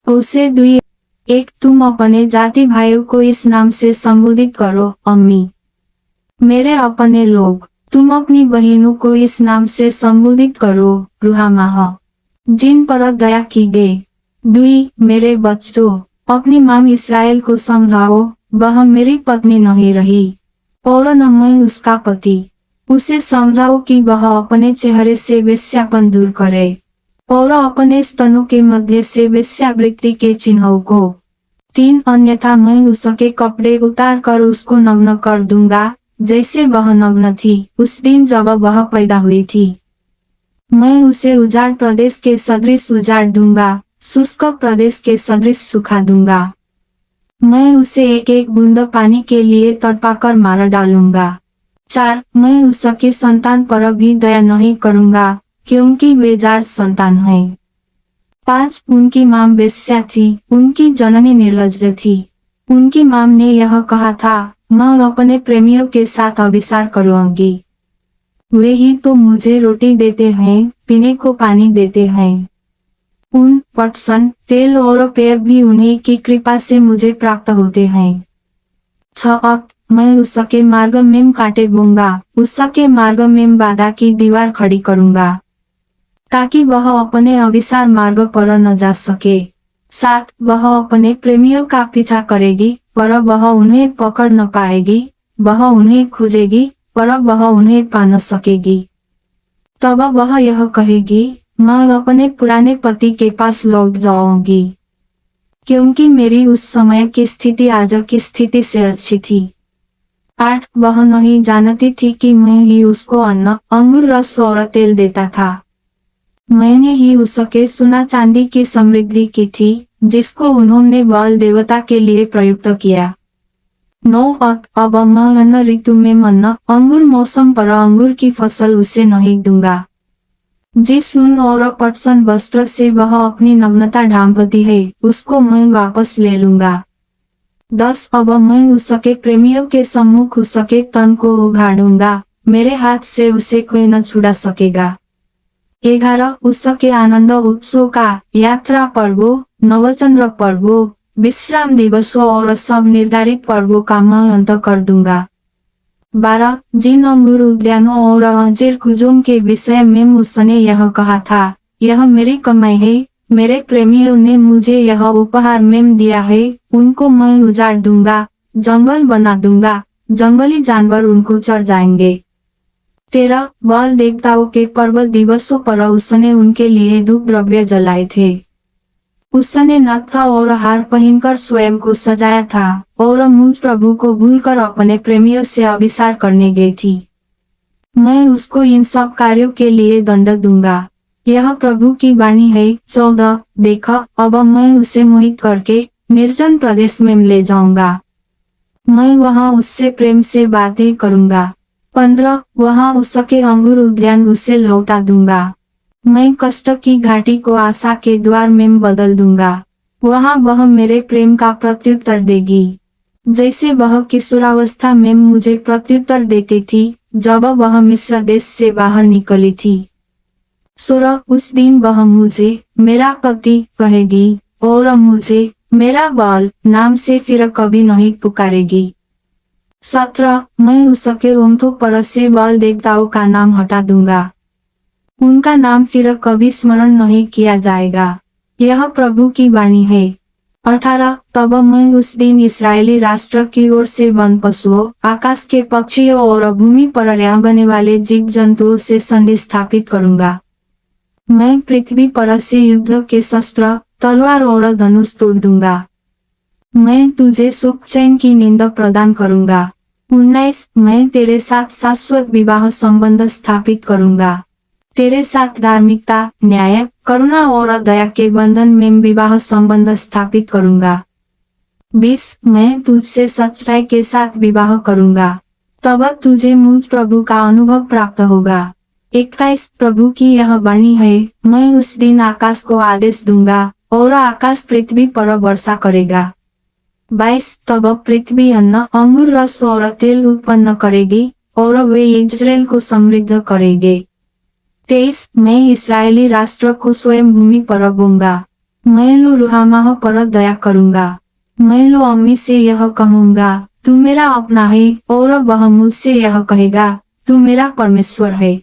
उसे 2:1 तुम अपने जाति भाइयों को इस नाम से संबोधित करो, अम्मी। मेरे अपने लोग, तुम अपनी बहनों को इस नाम से संबोधित करो, रुहामाह, जिन पर दया की गई। 2 मेरे बच्चों, अपनी माँ इस्राएल को समझाओ, वह मेरी पत्नी नहीं रही और न मैं उसका पति। उसे समझाओ कि वह अपने चेहरे से वेश्यापन दूर करे और अपने स्तनों के मध्य से वेश्यावृत्ति के चिन्हों को। 3 अन्यथा मैं उसके कपड़े उतार कर उसको नग्न कर दूंगा, जैसे वह नग्न थी उस दिन जब वह पैदा हुई थी। मैं उसे उजाड़ प्रदेश के सदृश उजाड़ दूंगा, शुष्क प्रदेश के सदृश सुखा दूंगा। मैं उसे एक एक बूंद पानी के लिए तड़पाकर मार डालूंगा। 4 मैं उसके संतान पर भी दया नहीं करूंगा, क्योंकि वे जाड़ संतान हैं। 5 उनकी मां वेश्या थी, उनकी जननी निर्लज्ज थी। उनकी मां ने यह कहा था, मैं अपने प्रेमियों के साथ अभिसार करूंगी। वे ही तो मुझे रोटी देते हैं, पीने को पानी देते हैं। उन पटसन, तेल और पेय भी उन्हीं की कृपा से मुझे प्राप्त होते हैं। 6 मैं उसके मार्ग में कांटे बोऊंगा, उसके मार्ग में बाधा की दीवार खड़ी करूंगा, ताकि वह अपने अभिसार मार्ग पर न जा सके। 7 वह अपने प्रेमियों का पीछा करेगी, पर वह उन्हें पकड़ न पाएगी। वह उन्हें खोजेगी, पर वह उन्हें पा न सकेगी। तब वह यह कहेगी, मैं अपने पुराने पति के पास लौट जाऊंगी, क्योंकि मेरी उस समय की स्थिति आज की स्थिति से अच्छी थी। 8 वह नहीं जानती थी कि मैं ही उसको अन्न, अंगूर रस और तेल देता था। मैंने ही उसके सोना चांदी की समृद्धि की थी, जिसको उन्होंने बाल देवता के लिए प्रयुक्त किया। 9 अब मैं अन्न ऋतु में अन्न, अंगूर मौसम पर अंगूर की फसल उसे नहीं दूंगा। जिस ऊन और पटसन वस्त्र से वह अपनी नग्नता ढांपती है, उसको मैं वापस ले लूंगा। 10 अब मैं उसके प्रेमियों के सम्मुख उसके तन को उघाड़ूंगा, मेरे हाथ से उसे कोई न छुड़ा सकेगा। 11 उसके आनंद उत्सव का, यात्रा पर्वों, नवचंद्र पर्वों, विश्राम दिवसों और सब निर्धारित पर्वों का मैं अंत कर दूंगा। 12 जिन अंगूर उद्यानों और अंजीर कुजों के विषय में उसने यह कहा था, यह मेरी कमाई है, मेरे प्रेमियों ने मुझे यह उपहार में दिया है, उनको मैं उजाड़ दूंगा, जंगल बना दूंगा, जंगली जानवर उनको चढ़ जाएंगे। 13 बाल देवताओं के पर्व दिवसों पर उसने उनके लिए धूप द्रव्य जलाए थे। उसने नत्था और हार पहनकर स्वयं को सजाया था और मुझ प्रभु को भूलकर अपने प्रेमियों से अभिसार करने गई थी। मैं उसको इन सब कार्यों के लिए दंड दूंगा। यह प्रभु की वाणी है। 14 देखो, अब मैं उसे मोहित करके निर्जन प्रदेश में ले जाऊंगा। मैं वहां उससे प्रेम से बातें करूंगा। 15 वहां उसके अंगूर उद्यान उसे लौटा दूंगा। मैं कष्ट की घाटी को आशा के द्वार में बदल दूंगा। वहां वह मेरे प्रेम का प्रत्युत्तर देगी, जैसे वह किशोरावस्था में मुझे प्रत्युत्तर देती थी, जब वह मिस्र देश से बाहर निकली थी। 16 उस दिन वह मुझे मेरा पति कहेगी और मुझे मेरा बाल नाम से फिर कभी नहीं पुकारेगी। 17 मैं उसके ओंठों पर से बाल देवताओं का नाम हटा दूंगा, उनका नाम फिर कभी स्मरण नहीं किया जाएगा। यह प्रभु की वाणी है। 18 तब मैं उस दिन इस्राएली राष्ट्र की ओर से वन पशुओं, आकाश के पक्षियों और भूमि पर रेंगने वाले जीव जंतुओं से संधि स्थापित करूंगा। मैं पृथ्वी पर से युद्ध के शस्त्र, तलवार और धनुष तोड़ दूंगा। मैं तुझे सुख चैन की नींद प्रदान करूंगा। 19 मैं तेरे साथ शाश्वत विवाह संबंध स्थापित करूंगा। तेरे साथ धार्मिकता, न्याय, करुणा और दया के बंधन में विवाह संबंध स्थापित करूंगा। 20 मैं तुझसे सच्चाई के साथ विवाह करूंगा, तब तुझे मुझ प्रभु का अनुभव प्राप्त होगा। 21 प्रभु की यह वाणी है, मैं उस दिन आकाश को आदेश दूंगा और आकाश पृथ्वी पर वर्षा करेगा। 22 तब पृथ्वी अन्न, अंगूर रस और तेल उत्पन्न करेगी और वे इजराइल को समृद्ध करेंगे। 23 मैं इस्राएली राष्ट्र को स्वयं भूमि पर बोऊंगा। मैं लो रुहामा पर दया करूंगा। मैं लो अम्मी से यह कहूंगा, तू मेरा अपना है, और वह मुझसे यह कहेगा, तू मेरा परमेश्वर है।